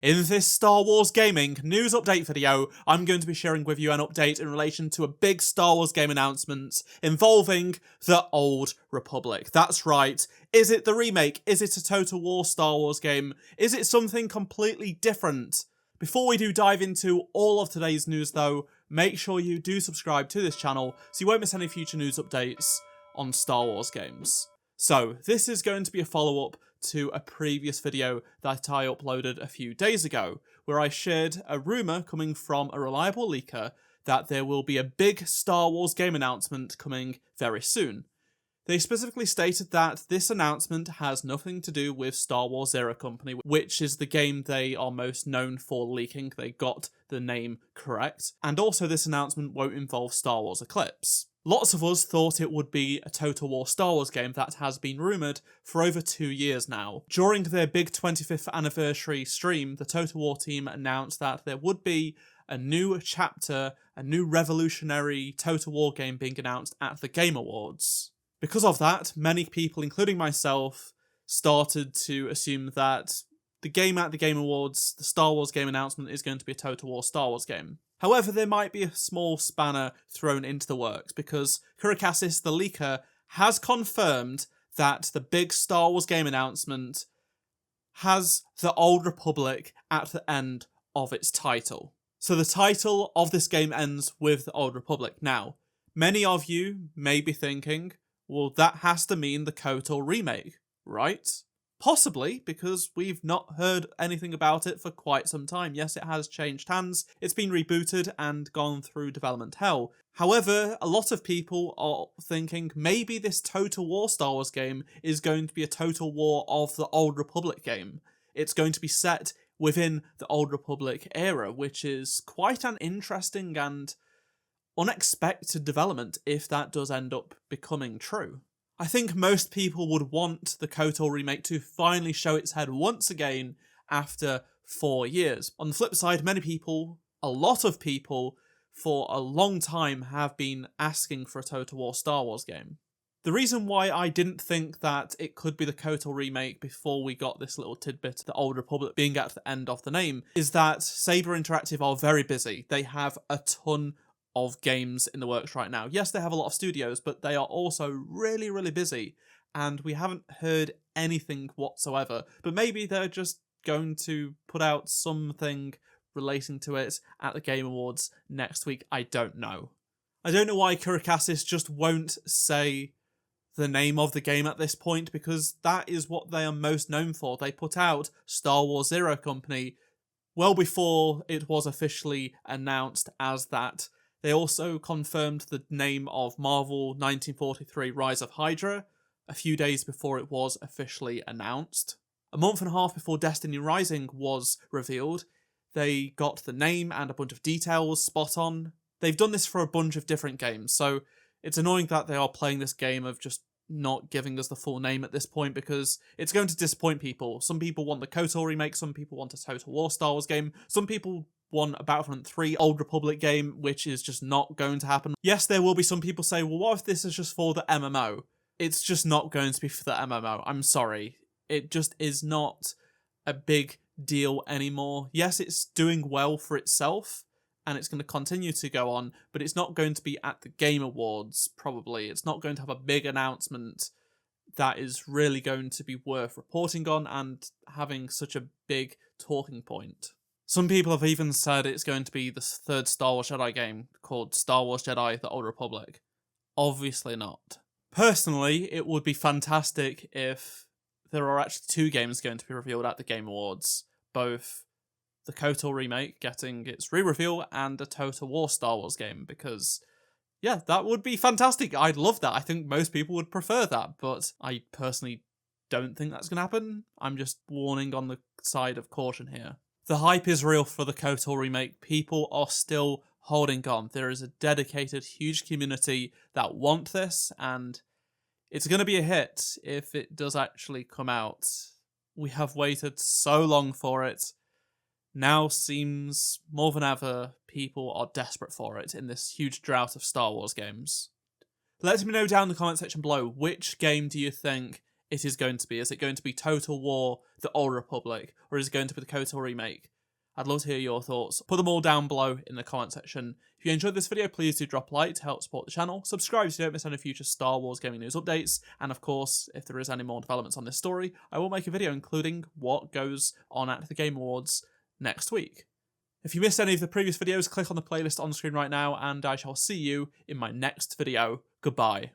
In this Star Wars gaming news update video, I'm going to be sharing with you an update in relation to a big Star Wars game announcement involving the Old Republic. That's right. Is it the remake? Is it a Total War Star Wars game? Is it something completely different? Before we do dive into all of today's news though, make sure you do subscribe to this channel so you won't miss any future news updates on Star Wars games. So, this is going to be a follow-up to a previous video that I uploaded a few days ago, where I shared a rumour coming from a reliable leaker that there will be a big Star Wars game announcement coming very soon. They specifically stated that this announcement has nothing to do with Star Wars Zero Company, which is the game they are most known for leaking. They got the name correct. And also this announcement won't involve Star Wars Eclipse. Lots of us thought it would be a Total War Star Wars game that has been rumoured for over 2 years now. During their big 25th anniversary stream, the Total War team announced that there would be a new chapter, a new revolutionary Total War game being announced at the Game Awards. Because of that, many people, including myself, started to assume that the game at the Game Awards, the Star Wars game announcement, is going to be a Total War Star Wars game. However, there might be a small spanner thrown into the works because Kurakasis, the leaker, has confirmed that the big Star Wars game announcement has the Old Republic at the end of its title. So the title of this game ends with the Old Republic. Now, many of you may be thinking, well, that has to mean the KOTOR remake, right? Possibly, because we've not heard anything about it for quite some time. Yes, it has changed hands, it's been rebooted and gone through development hell. However, a lot of people are thinking maybe this Total War Star Wars game is going to be a Total War of the Old Republic game. It's going to be set within the Old Republic era, which is quite an interesting and unexpected development if that does end up becoming true. I think most people would want the KOTOR remake to finally show its head once again after 4 years. On the flip side, many people, a lot of people, for a long time have been asking for a Total War Star Wars game. The reason why I didn't think that it could be the KOTOR remake before we got this little tidbit, the Old Republic being at the end of the name, is that Saber Interactive are very busy. They have a ton of games in the works right now. Yes, they have a lot of studios, but they are also really, really busy, and we haven't heard anything whatsoever. But maybe they're just going to put out something relating to it at the Game Awards next week. I don't know. I don't know why Kurakasis just won't say the name of the game at this point, because that is what they are most known for. They put out Star Wars Zero Company well before it was officially announced as that. They also confirmed the name of Marvel 1943 Rise of Hydra a few days before it was officially announced. A month and a half before Destiny Rising was revealed, they got the name and a bunch of details spot on. They've done this for a bunch of different games, so it's annoying that they are playing this game of just not giving us the full name at this point, because it's going to disappoint people. Some people want the KOTOR remake, some people want a Total War Star Wars game, some people want a Battlefront 3 Old Republic game, which is just not going to happen. Yes, there will be some people say, well, what if this is just for the MMO? It's just not going to be for the MMO. I'm sorry. It just is not a big deal anymore. Yes, it's doing well for itself, and it's going to continue to go on, but it's not going to be at the Game Awards, probably. It's not going to have a big announcement that is really going to be worth reporting on and having such a big talking point. Some people have even said it's going to be the third Star Wars Jedi game called Star Wars Jedi: The Old Republic. Obviously not. Personally, it would be fantastic if there are actually 2 games going to be revealed at the Game Awards. Both the KOTOR remake getting its re-reveal and a Total War Star Wars game, because, yeah, that would be fantastic. I'd love that. I think most people would prefer that, but I personally don't think that's going to happen. I'm just warning on the side of caution here. The hype is real for the KOTOR remake. People are still holding on. There is a dedicated, huge community that want this, and it's going to be a hit if it does actually come out. We have waited so long for it. Now seems more than ever people are desperate for it in this huge drought of Star Wars games. Let me know down in the comment section below, which game do you think it is going to be. Is it going to be Total War, The Old Republic, or is it going to be the KOTOR remake? I'd love to hear your thoughts. Put them all down below in the comment section. If you enjoyed this video, please do drop a like to help support the channel. Subscribe so you don't miss any future Star Wars gaming news updates. And of course, if there is any more developments on this story, I will make a video including what goes on at the Game Awards next week. If you missed any of the previous videos, click on the playlist on screen right now, and I shall see you in my next video. Goodbye.